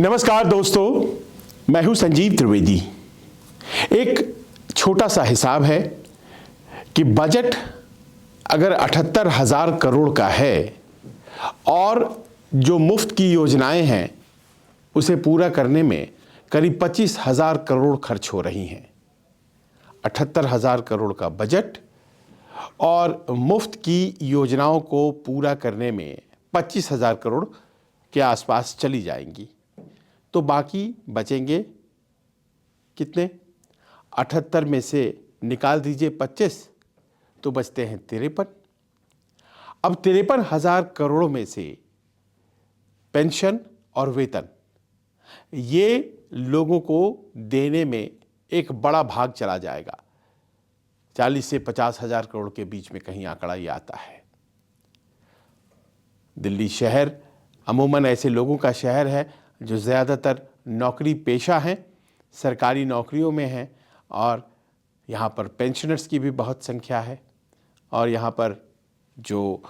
नमस्कार दोस्तों, मैं हूं संजीव त्रिवेदी। एक छोटा सा हिसाब है कि बजट अगर 78,000 करोड़ का है और जो मुफ्त की योजनाएं हैं उसे पूरा करने में करीब 25,000 करोड़ खर्च हो रही हैं। 78,000 करोड़ का बजट और मुफ्त की योजनाओं को पूरा करने में 25,000 करोड़ के आसपास चली जाएंगी, तो बाकी बचेंगे कितने? 78 में से निकाल दीजिए 25, तो बचते हैं 53। अब 53,000 करोड़ में से पेंशन और वेतन ये लोगों को देने में एक बड़ा भाग चला जाएगा। 40 से 50,000 करोड़ के बीच में कहीं आंकड़ा ये आता है। दिल्ली शहर अमूमन ऐसे लोगों का शहर है जो ज़्यादातर नौकरी पेशा हैं, सरकारी नौकरियों में हैं, और यहाँ पर पेंशनर्स की भी बहुत संख्या है, और यहाँ पर जो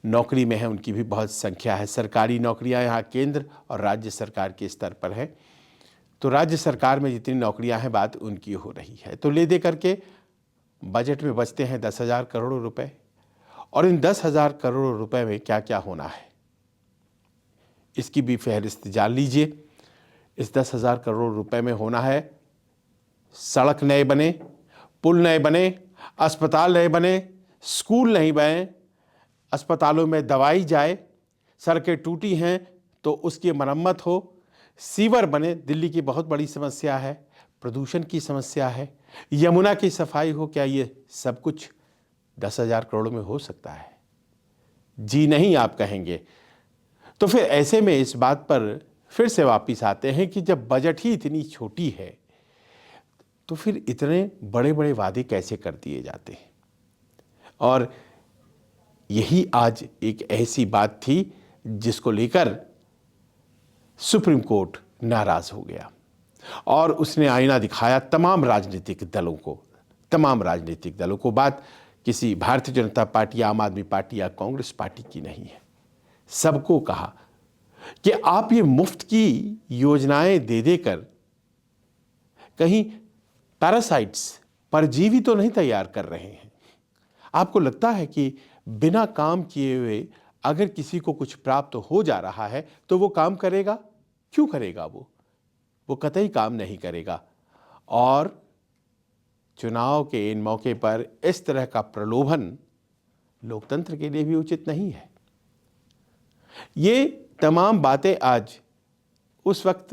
नौकरी में है उनकी भी बहुत संख्या है। सरकारी नौकरियाँ यहाँ केंद्र और राज्य सरकार के स्तर पर है, तो राज्य सरकार में जितनी नौकरियाँ हैं बात उनकी हो रही है। तो ले दे करके बजट में बचते हैं 10,000 करोड़ रुपए, और इन 10,000 करोड़ रुपए में क्या क्या होना है इसकी भी फहरिस्त जान लीजिए। इस 10,000 करोड़ रुपए में होना है सड़क नए बने, पुल नए बने, अस्पताल नए बने, स्कूल नहीं बने, अस्पतालों में दवाई जाए, सड़कें टूटी हैं तो उसकी मरम्मत हो, सीवर बने, दिल्ली की बहुत बड़ी समस्या है, प्रदूषण की समस्या है, यमुना की सफाई हो। क्या ये सब कुछ 10,000 करोड़ में हो सकता है? जी नहीं, आप कहेंगे। तो फिर ऐसे में इस बात पर फिर से वापस आते हैं कि जब बजट ही इतनी छोटी है तो फिर इतने बड़े बड़े वादे कैसे कर दिए जाते हैं। और यही आज एक ऐसी बात थी जिसको लेकर सुप्रीम कोर्ट नाराज हो गया और उसने आईना दिखाया तमाम राजनीतिक दलों को। बात किसी भारतीय जनता पार्टी, आम आदमी पार्टी या कांग्रेस पार्टी की नहीं है। सबको कहा कि आप ये मुफ्त की योजनाएं दे देकर कहीं पैरासाइट्स, परजीवी तो नहीं तैयार कर रहे हैं। आपको लगता है कि बिना काम किए हुए अगर किसी को कुछ प्राप्त हो जा रहा है तो वो काम करेगा? क्यों करेगा? वो कतई काम नहीं करेगा। और चुनाव के इन मौके पर इस तरह का प्रलोभन लोकतंत्र के लिए भी उचित नहीं है। ये तमाम बातें आज उस वक्त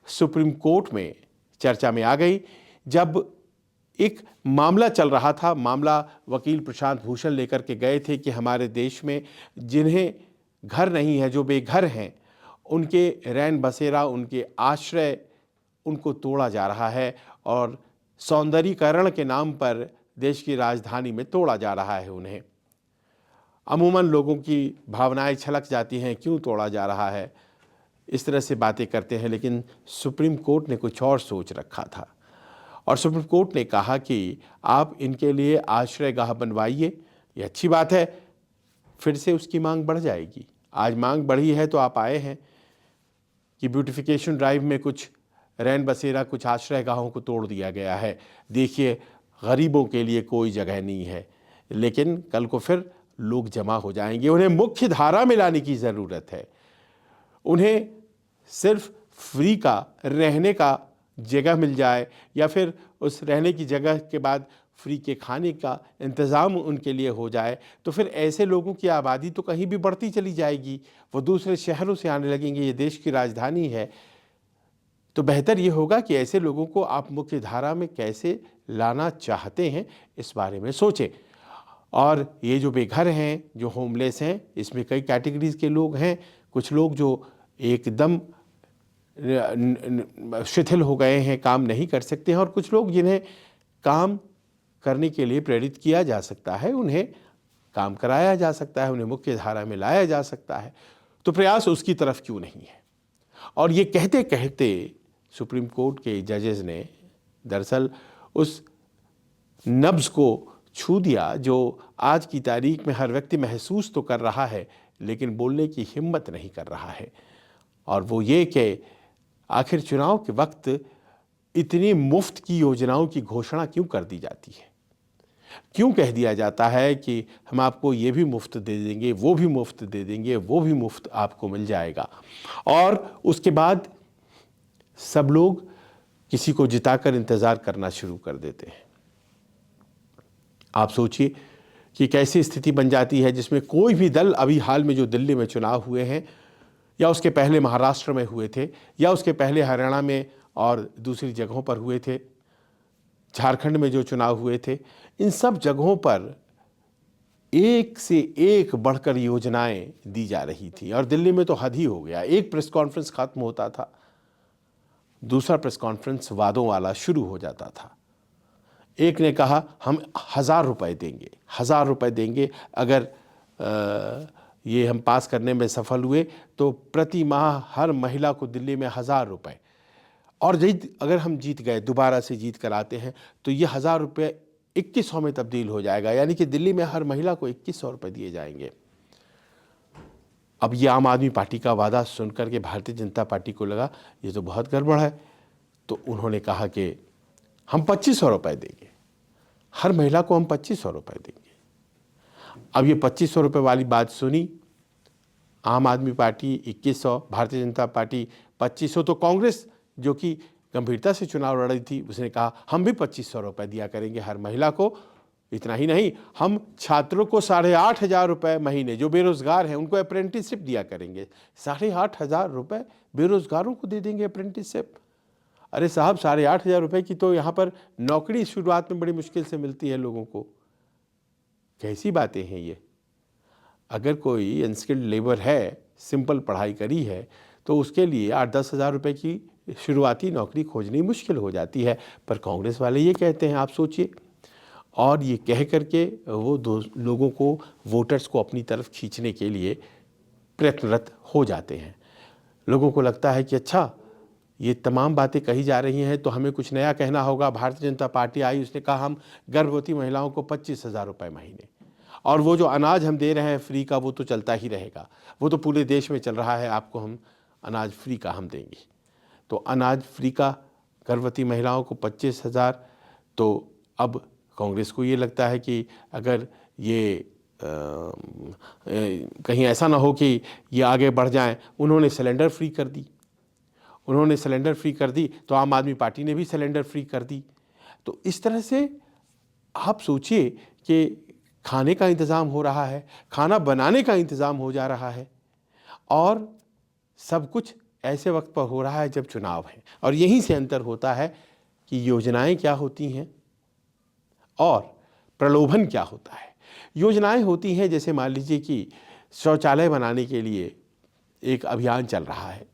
सुप्रीम कोर्ट में चर्चा में आ गई जब एक मामला चल रहा था। मामला वकील प्रशांत भूषण लेकर के गए थे कि हमारे देश में जिन्हें घर नहीं है, जो बेघर हैं, उनके रैन बसेरा, उनके आश्रय, उनको तोड़ा जा रहा है और सौंदर्यीकरण के नाम पर देश की राजधानी में तोड़ा जा रहा है उन्हें। अमूमन लोगों की भावनाएं छलक जाती हैं, क्यों तोड़ा जा रहा है, इस तरह से बातें करते हैं। लेकिन सुप्रीम कोर्ट ने कुछ और सोच रखा था और सुप्रीम कोर्ट ने कहा कि आप इनके लिए आश्रय गाह बनवाइए। ये अच्छी बात है, फिर से उसकी मांग बढ़ जाएगी। आज मांग बढ़ी है तो आप आए हैं कि ब्यूटिफिकेशन ड्राइव में कुछ रैन बसेरा, कुछ आश्रय गाहों को तोड़ दिया गया है। देखिए, गरीबों के लिए कोई जगह नहीं है। लेकिन कल को फिर लोग जमा हो जाएंगे। उन्हें मुख्य धारा में लाने की ज़रूरत है। उन्हें सिर्फ फ्री का रहने का जगह मिल जाए या फिर उस रहने की जगह के बाद फ्री के खाने का इंतज़ाम उनके लिए हो जाए, तो फिर ऐसे लोगों की आबादी तो कहीं भी बढ़ती चली जाएगी। वो दूसरे शहरों से आने लगेंगे। ये देश की राजधानी है, तो बेहतर ये होगा कि ऐसे लोगों को आप मुख्य धारा में कैसे लाना चाहते हैं इस बारे में सोचें। और ये जो बेघर हैं, जो होमलेस हैं, इसमें कई कैटेगरीज के लोग हैं। कुछ लोग जो एकदम शिथिल हो गए हैं, काम नहीं कर सकते हैं, और कुछ लोग जिन्हें काम करने के लिए प्रेरित किया जा सकता है, उन्हें काम कराया जा सकता है, उन्हें मुख्य धारा में लाया जा सकता है। तो प्रयास उसकी तरफ क्यों नहीं है? और ये कहते कहते सुप्रीम कोर्ट के जजेस ने दरअसल उस नब्ज को छू दिया जो आज की तारीख में हर व्यक्ति महसूस तो कर रहा है लेकिन बोलने की हिम्मत नहीं कर रहा है। और वो ये कि आखिर चुनाव के वक्त इतनी मुफ्त की योजनाओं की घोषणा क्यों कर दी जाती है? क्यों कह दिया जाता है कि हम आपको ये भी मुफ्त दे देंगे, वो भी मुफ्त दे देंगे, वो भी मुफ्त आपको मिल जाएगा, और उसके बाद सब लोग किसी को जिताकर इंतजार करना शुरू कर देते हैं। आप सोचिए कि कैसी स्थिति बन जाती है जिसमें कोई भी दल, अभी हाल में जो दिल्ली में चुनाव हुए हैं, या उसके पहले महाराष्ट्र में हुए थे, या उसके पहले हरियाणा में और दूसरी जगहों पर हुए थे, झारखंड में जो चुनाव हुए थे, इन सब जगहों पर एक से एक बढ़कर योजनाएं दी जा रही थी। और दिल्ली में तो हद ही हो गया, एक प्रेस कॉन्फ्रेंस खत्म होता था, दूसरा प्रेस कॉन्फ्रेंस वादों वाला शुरू हो जाता था। एक ने कहा हम 1,000 रुपये देंगे, 1,000 रुपये देंगे, अगर ये हम पास करने में सफल हुए तो प्रति माह हर महिला को दिल्ली में 1,000 रुपये, और अगर हम जीत गए, दोबारा से जीत कर आते हैं, तो ये 1,000 रुपये 2,100 में तब्दील हो जाएगा, यानी कि दिल्ली में हर महिला को 2,100 रुपये दिए जाएंगे। अब ये आम आदमी पार्टी का वादा सुनकर के भारतीय जनता पार्टी को लगा ये तो बहुत गड़बड़ है, तो उन्होंने कहा कि हम 2,500 रुपये देंगे, हर महिला को हम 2,500 रुपये देंगे। अब ये 2,500 रुपये वाली बात सुनी आम आदमी पार्टी 2,100, भारतीय जनता पार्टी 2,500, तो कांग्रेस जो कि गंभीरता से चुनाव लड़ रही थी उसने कहा हम भी 2,500 रुपये दिया करेंगे हर महिला को। इतना ही नहीं, हम छात्रों को 8,500 रुपये महीने, जो बेरोजगार हैं उनको अप्रेंटिसशिप दिया करेंगे, 8,500 रुपये बेरोजगारों को दे देंगे अप्रेंटिसशिप। अरे साहब, 8,500 रुपये की तो यहाँ पर नौकरी शुरुआत में बड़ी मुश्किल से मिलती है लोगों को। कैसी बातें हैं ये? अगर कोई अनस्किल्ड लेबर है, सिंपल पढ़ाई करी है, तो उसके लिए 8-10 हज़ार रुपये की शुरुआती नौकरी खोजनी मुश्किल हो जाती है, पर कांग्रेस वाले ये कहते हैं, आप सोचिए। और ये कह करके वो लोगों को, वोटर्स को अपनी तरफ खींचने के लिए प्रयत्नरत हो जाते हैं। लोगों को लगता है कि अच्छा, ये तमाम बातें कही जा रही हैं तो हमें कुछ नया कहना होगा। भारतीय जनता पार्टी आई, उसने कहा हम गर्भवती महिलाओं को 25,000 रुपये महीने, और वो जो अनाज हम दे रहे हैं फ्री का, वो तो चलता ही रहेगा, वो तो पूरे देश में चल रहा है, आपको हम अनाज फ्री का हम देंगे। तो अनाज फ्री का गर्भवती महिलाओं को 25,000। तो अब कांग्रेस को ये लगता है कि अगर ये कहीं ऐसा ना हो कि ये आगे बढ़ जाएं, उन्होंने सिलेंडर फ्री कर दी, उन्होंने सिलेंडर फ्री कर दी, तो आम आदमी पार्टी ने भी सिलेंडर फ्री कर दी। तो इस तरह से आप सोचिए कि खाने का इंतज़ाम हो रहा है, खाना बनाने का इंतज़ाम हो जा रहा है, और सब कुछ ऐसे वक्त पर हो रहा है जब चुनाव है। और यहीं से अंतर होता है कि योजनाएं क्या होती हैं और प्रलोभन क्या होता है। योजनाएं होती हैं, जैसे मान लीजिए कि शौचालय बनाने के लिए एक अभियान चल रहा है,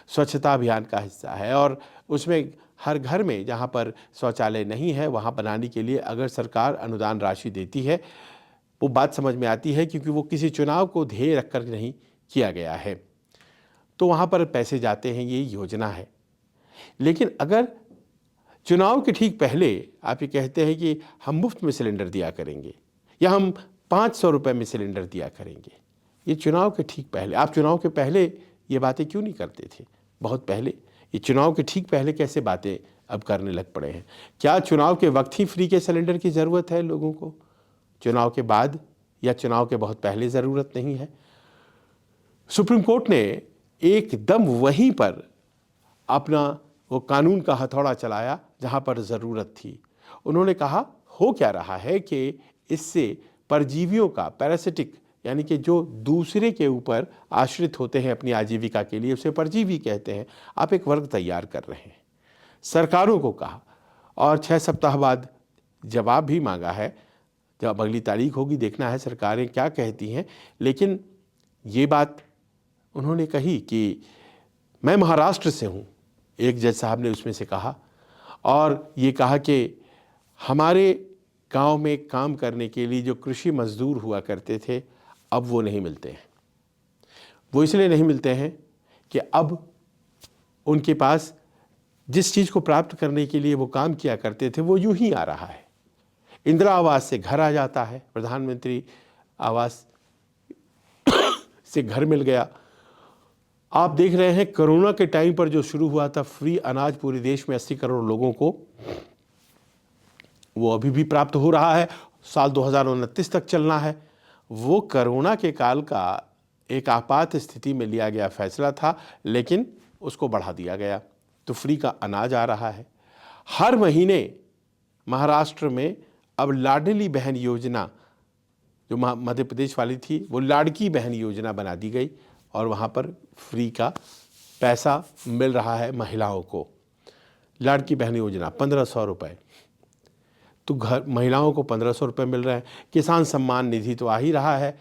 स्वच्छता अभियान का हिस्सा है, और उसमें हर घर में जहाँ पर शौचालय नहीं है वहाँ बनाने के लिए अगर सरकार अनुदान राशि देती है, वो बात समझ में आती है, क्योंकि वो किसी चुनाव को ध्येय रखकर नहीं किया गया है, तो वहाँ पर पैसे जाते हैं, ये योजना है। लेकिन अगर चुनाव के ठीक पहले आप ये कहते हैं कि हम मुफ्त में सिलेंडर दिया करेंगे, या हम 500 रुपये में सिलेंडर दिया करेंगे, ये चुनाव के ठीक पहले, आप चुनाव के पहले ये बातें क्यों नहीं करते थे? बहुत पहले, ये चुनाव के ठीक पहले कैसे बातें अब करने लग पड़े हैं? क्या चुनाव के वक्त ही फ्री के सिलेंडर की ज़रूरत है लोगों को? चुनाव के बाद या चुनाव के बहुत पहले ज़रूरत नहीं है? सुप्रीम कोर्ट ने एकदम वहीं पर अपना वो कानून का हथौड़ा चलाया जहां पर ज़रूरत थी। उन्होंने कहा हो क्या रहा है कि इससे परजीवियों का, पैरासिटिक, यानी कि जो दूसरे के ऊपर आश्रित होते हैं अपनी आजीविका के लिए, उसे परजीवी कहते हैं, आप एक वर्ग तैयार कर रहे हैं। सरकारों को कहा, और 6 सप्ताह बाद जवाब भी मांगा है। जब अगली तारीख होगी, देखना है सरकारें क्या कहती हैं। लेकिन ये बात उन्होंने कही कि मैं महाराष्ट्र से हूँ, एक जज साहब ने उसमें से कहा, और ये कहा कि हमारे गांव में काम करने के लिए जो कृषि मजदूर हुआ करते थे, अब वो नहीं मिलते हैं। वो इसलिए नहीं मिलते हैं कि अब उनके पास जिस चीज़ को प्राप्त करने के लिए वो काम किया करते थे वो यूं ही आ रहा है। इंदिरा आवास से घर आ जाता है, प्रधानमंत्री आवास से घर मिल गया, आप देख रहे हैं कोरोना के टाइम पर जो शुरू हुआ था फ्री अनाज पूरे देश में 80 करोड़ लोगों को, वो अभी भी प्राप्त हो रहा है, साल 2029 तक चलना है। वो कोरोना के काल का एक आपात स्थिति में लिया गया फैसला था, लेकिन उसको बढ़ा दिया गया, तो फ्री का अनाज आ रहा है। हर महीने महाराष्ट्र में अब लाडली बहन योजना, जो मध्य प्रदेश वाली थी, वो लाड़की बहन योजना बना दी गई और वहाँ पर फ्री का पैसा मिल रहा है महिलाओं को। लाड़की बहन योजना 1500 रुपये, तो घर महिलाओं को 1500 रुपये मिल रहे हैं। किसान सम्मान निधि तो आ ही रहा है,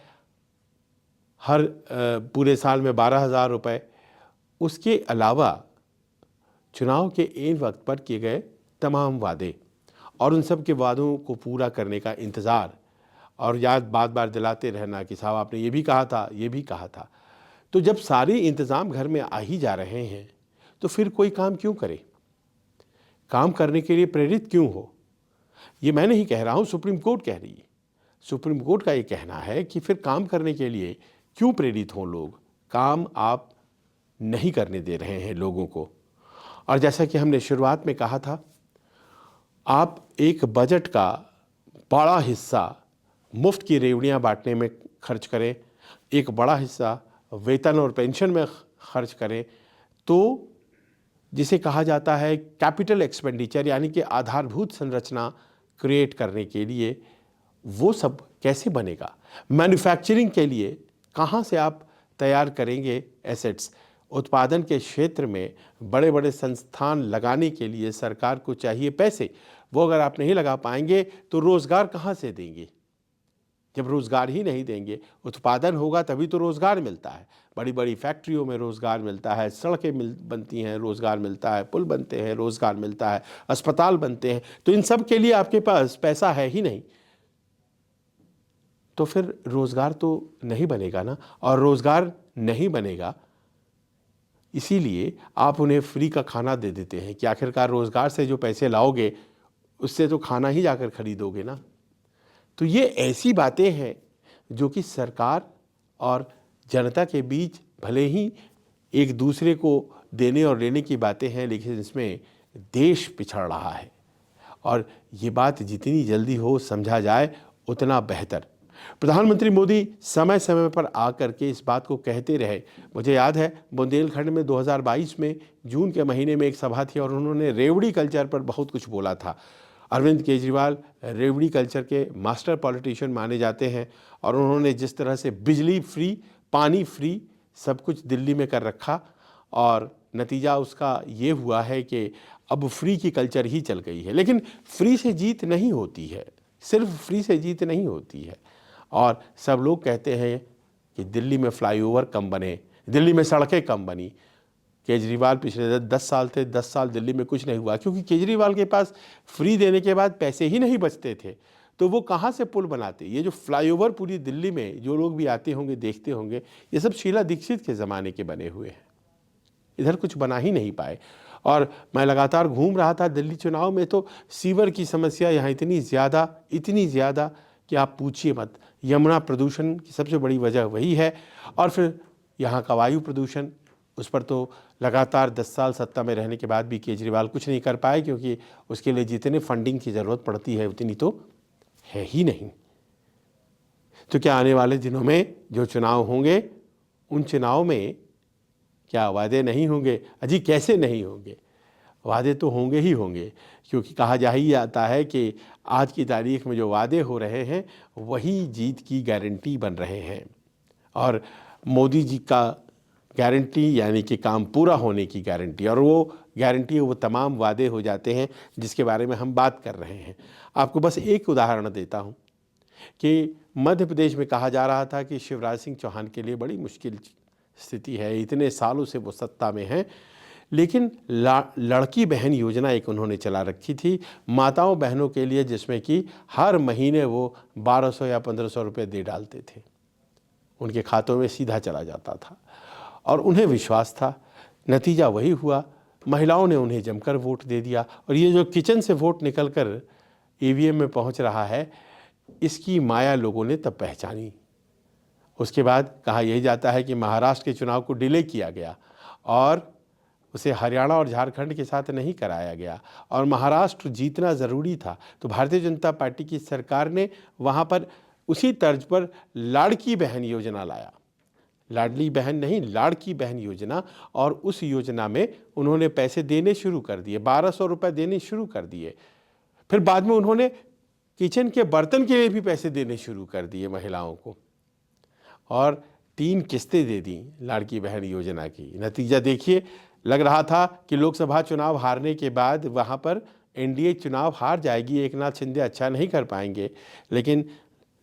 हर पूरे साल में 12,000 रुपये। उसके अलावा चुनाव के इन वक्त पर किए गए तमाम वादे और उन सब के वादों को पूरा करने का इंतज़ार, और याद बार बार दिलाते रहना कि साहब आपने ये भी कहा था, ये भी कहा था। तो जब सारे इंतज़ाम घर में आ ही जा रहे हैं तो फिर कोई काम क्यों करे, काम करने के लिए प्रेरित क्यों हो? ये मैं नहीं कह रहा हूँ, सुप्रीम कोर्ट कह रही है। सुप्रीम कोर्ट का ये कहना है कि फिर काम करने के लिए क्यों प्रेरित हों लोग, काम आप नहीं करने दे रहे हैं लोगों को। और जैसा कि हमने शुरुआत में कहा था, आप एक बजट का बड़ा हिस्सा मुफ्त की रेवड़ियाँ बांटने में खर्च करें, एक बड़ा हिस्सा वेतन और पेंशन में खर्च करें, तो जिसे कहा जाता है कैपिटल एक्सपेंडिचर, यानी कि आधारभूत संरचना क्रिएट करने के लिए, वो सब कैसे बनेगा? मैन्युफैक्चरिंग के लिए कहाँ से आप तैयार करेंगे एसेट्स? उत्पादन के क्षेत्र में बड़े बड़े संस्थान लगाने के लिए सरकार को चाहिए पैसे, वो अगर आप नहीं लगा पाएंगे तो रोज़गार कहाँ से देंगे? जब रोज़गार ही नहीं देंगे, उत्पादन होगा तभी तो रोज़गार मिलता है। बड़ी बड़ी फैक्ट्रियों में रोज़गार मिलता है, सड़कें बनती हैं, रोज़गार मिलता है, पुल बनते हैं, रोज़गार मिलता है, अस्पताल बनते हैं। तो इन सब के लिए आपके पास पैसा है ही नहीं, तो फिर रोज़गार तो नहीं बनेगा ना। और रोज़गार नहीं बनेगा, इसीलिए आप उन्हें फ्री का खाना दे देते हैं कि आखिरकार रोज़गार से जो पैसे लाओगे उससे तो खाना ही जाकर खरीदोगे ना। तो ये ऐसी बातें हैं जो कि सरकार और जनता के बीच भले ही एक दूसरे को देने और लेने की बातें हैं, लेकिन इसमें देश पिछड़ रहा है, और ये बात जितनी जल्दी हो समझा जाए उतना बेहतर। प्रधानमंत्री मोदी समय समय पर आकर के इस बात को कहते रहे। मुझे याद है बुंदेलखंड में 2022 में जून के महीने में एक सभा थी और उन्होंने रेवड़ी कल्चर पर बहुत कुछ बोला था। अरविंद केजरीवाल रेवड़ी कल्चर के मास्टर पॉलिटिशियन माने जाते हैं, और उन्होंने जिस तरह से बिजली फ्री, पानी फ्री, सब कुछ दिल्ली में कर रखा, और नतीजा उसका ये हुआ है कि अब फ्री की कल्चर ही चल गई है। लेकिन फ्री से जीत नहीं होती है, सिर्फ फ्री से जीत नहीं होती है। और सब लोग कहते हैं कि दिल्ली में फ्लाईओवर कम बने, दिल्ली में सड़कें कम बनी। केजरीवाल पिछले 10 साल थे, 10 साल दिल्ली में कुछ नहीं हुआ, क्योंकि केजरीवाल के पास फ्री देने के बाद पैसे ही नहीं बचते थे, तो वो कहाँ से पुल बनाते? ये जो फ्लाईओवर पूरी दिल्ली में जो लोग भी आते होंगे, देखते होंगे, ये सब शीला दीक्षित के ज़माने के बने हुए हैं, इधर कुछ बना ही नहीं पाए। और मैं लगातार घूम रहा था दिल्ली चुनाव में, तो सीवर की समस्या यहाँ इतनी ज़्यादा कि आप पूछिए मत। यमुना प्रदूषण की सबसे बड़ी वजह वही है, और फिर यहाँ का वायु प्रदूषण, उस पर तो लगातार 10 साल सत्ता में रहने के बाद भी केजरीवाल कुछ नहीं कर पाए, क्योंकि उसके लिए जितने फंडिंग की ज़रूरत पड़ती है उतनी तो है ही नहीं। तो क्या आने वाले दिनों में जो चुनाव होंगे, उन चुनाव में क्या वादे नहीं होंगे? अजी कैसे नहीं होंगे, वादे तो होंगे ही होंगे, क्योंकि कहा जा ही जाता है कि आज की तारीख में जो वादे हो रहे हैं वही जीत की गारंटी बन रहे हैं। और मोदी जी का गारंटी यानी कि काम पूरा होने की गारंटी, और वो गारंटी वो तमाम वादे हो जाते हैं जिसके बारे में हम बात कर रहे हैं। आपको बस एक उदाहरण देता हूँ कि मध्य प्रदेश में कहा जा रहा था कि शिवराज सिंह चौहान के लिए बड़ी मुश्किल स्थिति है, इतने सालों से वो सत्ता में हैं, लेकिन लड़की बहन योजना एक उन्होंने चला रखी थी माताओं बहनों के लिए, जिसमें कि हर महीने वो 1200 या 1500 रुपये दे डालते थे, उनके खातों में सीधा चला जाता था, और उन्हें विश्वास था। नतीजा वही हुआ, महिलाओं ने उन्हें जमकर वोट दे दिया, और ये जो किचन से वोट निकलकर ईवीएम में पहुंच रहा है, इसकी माया लोगों ने तब पहचानी। उसके बाद कहा यही जाता है कि महाराष्ट्र के चुनाव को डिले किया गया और उसे हरियाणा और झारखंड के साथ नहीं कराया गया और महाराष्ट्र जीतना ज़रूरी था। तो भारतीय जनता पार्टी की सरकार ने वहाँ पर उसी तर्ज पर लाड़की बहन योजना लाया, लाडली बहन नहीं, लाड़की बहन योजना। और उस योजना में उन्होंने पैसे देने शुरू कर दिए, 1200 रुपये देने शुरू कर दिए। फिर बाद में उन्होंने किचन के बर्तन के लिए भी पैसे देने शुरू कर दिए महिलाओं को, और 3 किस्तें दे दी लाड़की बहन योजना की। नतीजा देखिए, लग रहा था कि लोकसभा चुनाव हारने के बाद वहाँ पर एनडीए चुनाव हार जाएगी, एकनाथ शिंदे अच्छा नहीं कर पाएंगे, लेकिन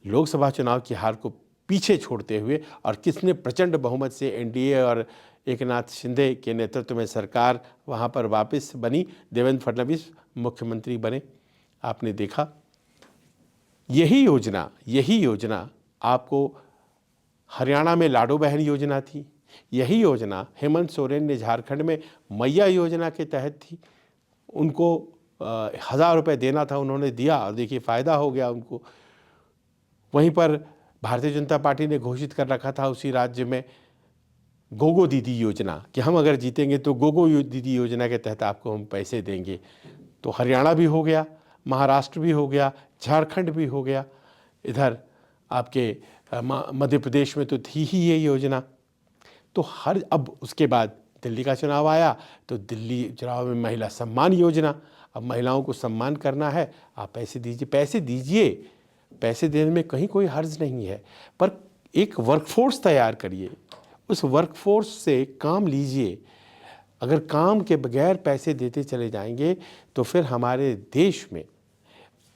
लोकसभा चुनाव की हार को पीछे छोड़ते हुए और किसने प्रचंड बहुमत से एनडीए और एकनाथ शिंदे के नेतृत्व में सरकार वहाँ पर वापस बनी, देवेंद्र फडणवीस मुख्यमंत्री बने। आपने देखा यही योजना आपको हरियाणा में लाडो बहन योजना थी, यही योजना हेमंत सोरेन ने झारखंड में मैया योजना के तहत थी। उनको 1000 रुपये देना था, उन्होंने दिया और देखिए फ़ायदा हो गया उनको। वहीं पर भारतीय जनता पार्टी ने घोषित कर रखा था उसी राज्य में गोगो दीदी योजना कि हम अगर जीतेंगे तो गोगो दीदी योजना के तहत आपको हम पैसे देंगे। तो हरियाणा भी हो गया, महाराष्ट्र भी हो गया, झारखंड भी हो गया, इधर आपके मध्य प्रदेश में तो थी ही ये योजना। तो अब उसके बाद दिल्ली का चुनाव आया तो दिल्ली चुनाव में महिला सम्मान योजना। अब महिलाओं को सम्मान करना है, आप पैसे दीजिए। पैसे देने में कहीं कोई हर्ज नहीं है, पर एक वर्कफोर्स तैयार करिए, उस वर्कफोर्स से काम लीजिए। अगर काम के बगैर पैसे देते चले जाएंगे तो फिर हमारे देश में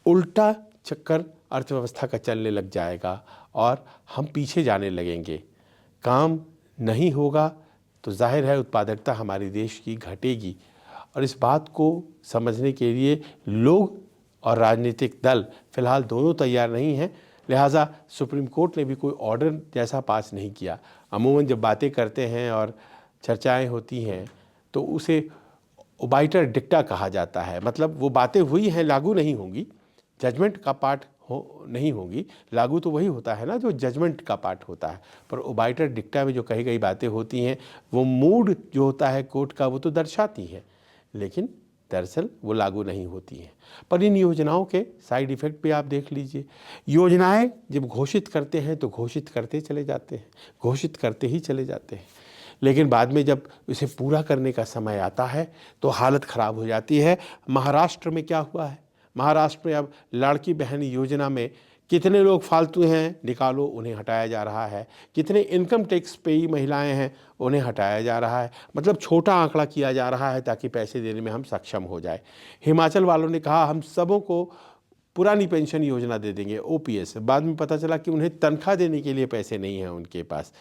उल्टा चक्कर अर्थव्यवस्था का चलने लग जाएगा और हम पीछे जाने लगेंगे। काम नहीं होगा तो जाहिर है उत्पादकता हमारे देश की घटेगी, और इस बात को समझने के लिए लोग और राजनीतिक दल फिलहाल दोनों तैयार नहीं हैं। लिहाजा सुप्रीम कोर्ट ने भी कोई ऑर्डर जैसा पास नहीं किया। अमूमन जब बातें करते हैं और चर्चाएं होती हैं तो उसे ओबाइटर डिक्टा कहा जाता है, मतलब वो बातें हुई हैं, लागू नहीं होंगी, जजमेंट का पार्ट नहीं होंगी। लागू तो वही होता है ना जो जजमेंट का पार्ट होता है, पर ओबाइटर डिक्टा में जो कही गई बातें होती हैं वो मूड जो होता है कोर्ट का वो तो दर्शाती है, लेकिन दरअसल वो लागू नहीं होती हैं। पर इन योजनाओं के साइड इफ़ेक्ट भी आप देख लीजिए। योजनाएं जब घोषित करते हैं तो घोषित करते चले जाते हैं, घोषित करते ही चले जाते हैं, लेकिन बाद में जब इसे पूरा करने का समय आता है तो हालत ख़राब हो जाती है। महाराष्ट्र में क्या हुआ है? महाराष्ट्र में अब लाड़की बहन योजना में कितने लोग फालतू हैं निकालो, उन्हें हटाया जा रहा है। कितने इनकम टैक्स पेई महिलाएं हैं उन्हें हटाया जा रहा है। मतलब छोटा आंकड़ा किया जा रहा है ताकि पैसे देने में हम सक्षम हो जाए। हिमाचल वालों ने कहा हम सबों को पुरानी पेंशन योजना दे देंगे, ओपीएस। बाद में पता चला कि उन्हें तनख्वाह देने के लिए पैसे नहीं हैं उनके पास।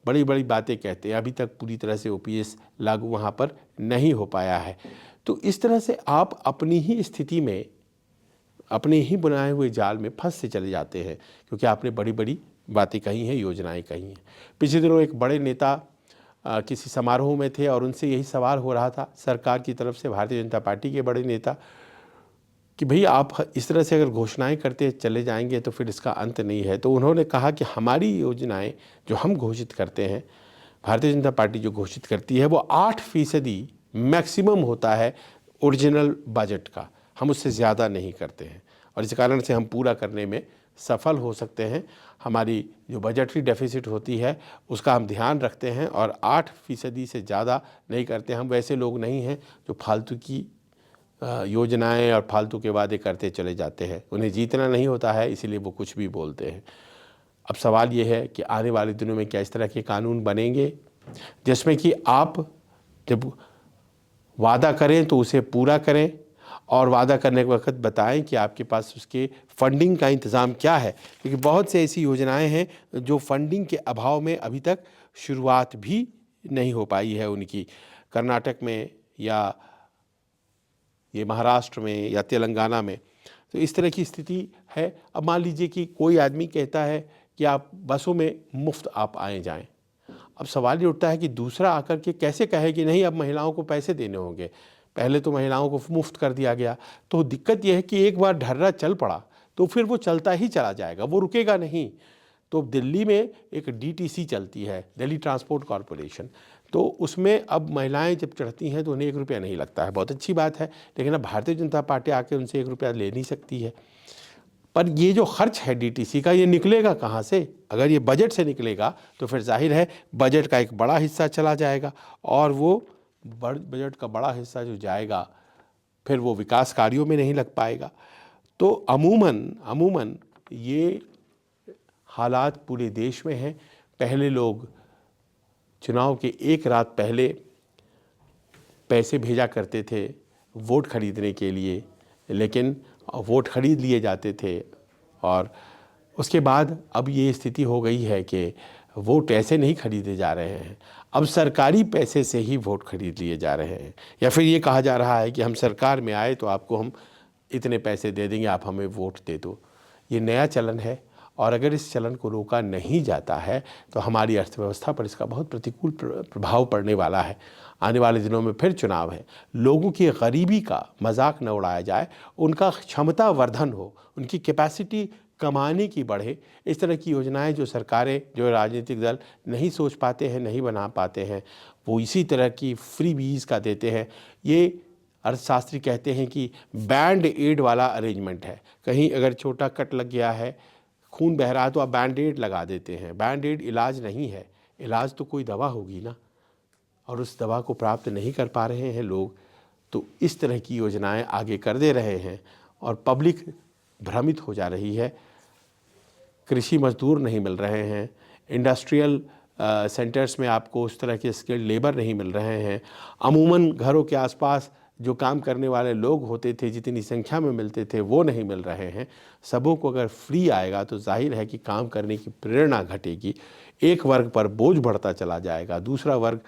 बड़ी बड़ी बातें कहते हैं, अभी तक पूरी तरह से ओपीएस लागू वहाँ पर नहीं हो पाया है। तो इस तरह से आप अपनी ही स्थिति में अपने ही बनाए हुए जाल में फंस से चले जाते हैं, क्योंकि आपने बड़ी बड़ी बातें कही हैं, योजनाएं कही हैं। पिछले दिनों एक बड़े नेता किसी समारोह में थे और उनसे यही सवाल हो रहा था सरकार की तरफ से, भारतीय जनता पार्टी के बड़े नेता, कि भाई आप इस तरह से अगर घोषणाएं करते चले जाएंगे तो फिर इसका अंत नहीं है। तो उन्होंने कहा कि हमारी योजनाएं जो हम घोषित करते हैं, भारतीय जनता पार्टी जो घोषित करती है वो 8% मैक्सिमम होता है ओरिजिनल बजट का, हम उससे ज़्यादा नहीं करते हैं, और इस कारण से हम पूरा करने में सफल हो सकते हैं। हमारी जो बजटरी डेफिसिट होती है उसका हम ध्यान रखते हैं और 8% से ज़्यादा नहीं करते। हम वैसे लोग नहीं हैं जो फालतू की योजनाएं और फालतू के वादे करते चले जाते हैं। उन्हें जीतना नहीं होता है, इसीलिए वो कुछ भी बोलते हैं। अब सवाल ये है कि आने वाले दिनों में क्या इस तरह के कानून बनेंगे जिसमें कि आप जब वादा करें तो उसे पूरा करें, और वादा करने के वक्त बताएं कि आपके पास उसके फंडिंग का इंतज़ाम क्या है, क्योंकि बहुत से ऐसी योजनाएं हैं जो फंडिंग के अभाव में अभी तक शुरुआत भी नहीं हो पाई है उनकी। कर्नाटक में या ये महाराष्ट्र में या तेलंगाना में तो इस तरह की स्थिति है। अब मान लीजिए कि कोई आदमी कहता है कि आप बसों में मुफ्त आप आए जाएं। अब सवाल ये उठता है कि दूसरा आकर के कैसे कहे कि नहीं अब महिलाओं को पैसे देने होंगे, पहले तो महिलाओं को मुफ्त कर दिया गया। तो दिक्कत यह है कि एक बार ढर्रा चल पड़ा तो फिर वो चलता ही चला जाएगा, वो रुकेगा नहीं। तो दिल्ली में एक डीटीसी चलती है, दिल्ली ट्रांसपोर्ट कॉरपोरेशन, तो उसमें अब महिलाएं जब चढ़ती हैं तो उन्हें 1 रुपया नहीं लगता है। बहुत अच्छी बात है, लेकिन अब भारतीय जनता पार्टी आके उनसे 1 रुपया ले नहीं सकती है। पर ये जो खर्च है डीटीसी का, ये निकलेगा कहाँ से? अगर ये बजट से निकलेगा तो फिर जाहिर है बजट का एक बड़ा हिस्सा चला जाएगा, और वो बजट का बड़ा हिस्सा जो जाएगा फिर वो विकास कार्यों में नहीं लग पाएगा। तो अमूमन ये हालात पूरे देश में हैं। पहले लोग चुनाव के एक रात पहले पैसे भेजा करते थे वोट खरीदने के लिए, लेकिन वोट खरीद लिए जाते थे, और उसके बाद अब ये स्थिति हो गई है कि वोट ऐसे नहीं खरीदे जा रहे हैं, अब सरकारी पैसे से ही वोट खरीद लिए जा रहे हैं। या फिर ये कहा जा रहा है कि हम सरकार में आए तो आपको हम इतने पैसे दे देंगे, आप हमें वोट दे दो। ये नया चलन है, और अगर इस चलन को रोका नहीं जाता है तो हमारी अर्थव्यवस्था पर इसका बहुत प्रतिकूल प्रभाव पड़ने वाला है। आने वाले दिनों में फिर चुनाव है, लोगों की गरीबी का मजाक न उड़ाया जाए, उनका क्षमता वर्धन हो, उनकी कैपेसिटी कमाने की बढ़े। इस तरह की योजनाएं जो सरकारें, जो राजनीतिक दल नहीं सोच पाते हैं, नहीं बना पाते हैं, वो इसी तरह की फ्री बीज का देते हैं। ये अर्थशास्त्री कहते हैं कि बैंड एड वाला अरेंजमेंट है। कहीं अगर छोटा कट लग गया है, खून बह रहा है, तो आप बैंड एड लगा देते हैं। बैंड एड इलाज नहीं है, इलाज तो कोई दवा होगी ना, और उस दवा को प्राप्त नहीं कर पा रहे हैं लोग, तो इस तरह की योजनाएं आगे कर दे रहे हैं और पब्लिक भ्रमित हो जा रही है। कृषि मजदूर नहीं मिल रहे हैं, इंडस्ट्रियल सेंटर्स में आपको उस तरह के स्किल्ड लेबर नहीं मिल रहे हैं। अमूमन घरों के आसपास जो काम करने वाले लोग होते थे, जितनी संख्या में मिलते थे, वो नहीं मिल रहे हैं। सबों को अगर फ्री आएगा तो जाहिर है कि काम करने की प्रेरणा घटेगी, एक वर्ग पर बोझ बढ़ता चला जाएगा, दूसरा वर्ग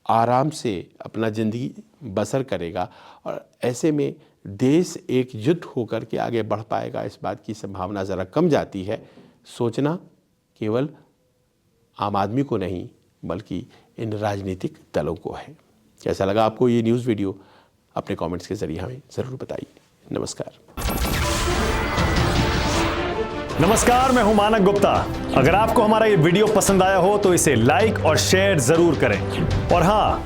आराम से अपना ज़िंदगी बसर करेगा, और ऐसे में देश एकजुट होकर के आगे बढ़ पाएगा, इस बात की संभावना ज़रा कम जाती है। सोचना केवल आम आदमी को नहीं बल्कि इन राजनीतिक दलों को है। कैसा लगा आपको ये न्यूज़ वीडियो? अपने कमेंट्स के ज़रिए हमें ज़रूर बताइए। नमस्कार, मैं हूं मानक गुप्ता। अगर आपको हमारा ये वीडियो पसंद आया हो तो इसे लाइक और शेयर जरूर करें, और हाँ,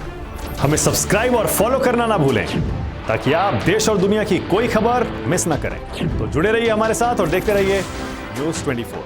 हमें सब्सक्राइब और फॉलो करना ना भूलें, ताकि आप देश और दुनिया की कोई खबर मिस ना करें। तो जुड़े रहिए हमारे साथ और देखते रहिए न्यूज़ 24।